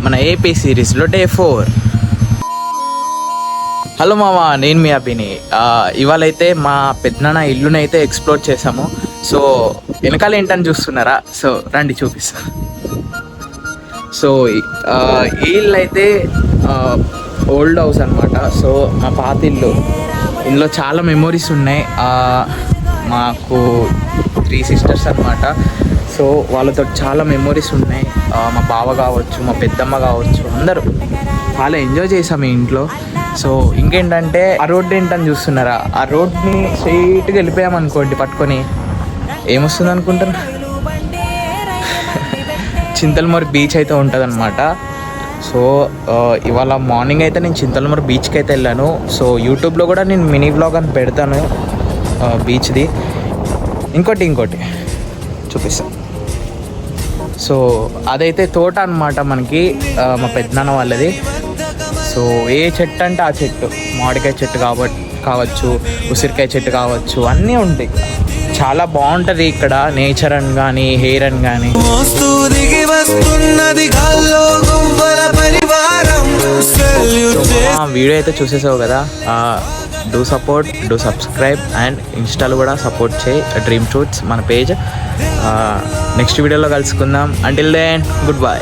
మన ఏపీ సిరీస్లో day 4. Hello మామ, నేను మీ అభిని. ఇవాళ అయితే మా పెద్దనాన్న ఇల్లునైతే ఎక్స్ప్లోర్ చేసాము. సో వెనకాల ఏంటని చూస్తున్నారా? సో రండి చూపిస్తా. సో ఈ ఇల్లు అయితే ఓల్డ్ హౌస్ అనమాట. సో మా పాత ఇల్లు, ఇందులో చాలా మెమొరీస్ ఉన్నాయి. మాకు 3 సిస్టర్స్ అనమాట. సో వాళ్ళతో చాలా మెమొరీస్ ఉన్నాయి. మా బావ కావచ్చు, మా పెద్దమ్మ కావచ్చు, అందరూ చాలా ఎంజాయ్ చేసాము ఈ ఇంట్లో. సో ఇంకేంటంటే ఆ రోడ్డు ఏంటని చూస్తున్నారా? ఆ రోడ్ని స్ట్రైట్గా వెళ్ళిపోయామనుకోండి పట్టుకొని, ఏమొస్తుంది అనుకుంటారు? చింతలమూరి బీచ్ అయితే ఉంటుంది అనమాట. సో ఇవాళ మార్నింగ్ అయితే నేను చింతలమూరి బీచ్కి అయితే వెళ్ళాను. సో యూట్యూబ్లో కూడా నేను మినీ వ్లాగ్ అని పెడతాను బీచ్ది. ఇంకోటి చూపిస్తాను. సో అదైతే తోట అనమాట మనకి, మా పెద్దనాన్న వాళ్ళది. సో ఏ చెట్టు అంటే ఆ చెట్టు, మామిడికాయ చెట్టు కావచ్చు, ఉసిరికాయ చెట్టు కావచ్చు, అన్నీ ఉంటాయి. చాలా బాగుంటుంది ఇక్కడ నేచర్ అని కానీ, హెయిర్ అని కానీ. వీడియో అయితే చూసేసావు కదా, do support, do subscribe and ఇన్స్టాలో కూడా సపోర్ట్ చేయి డ్రీమ్ షూట్స్ మన పేజ్. నెక్స్ట్ వీడియోలో కలుసుకుందాం. Until then good by.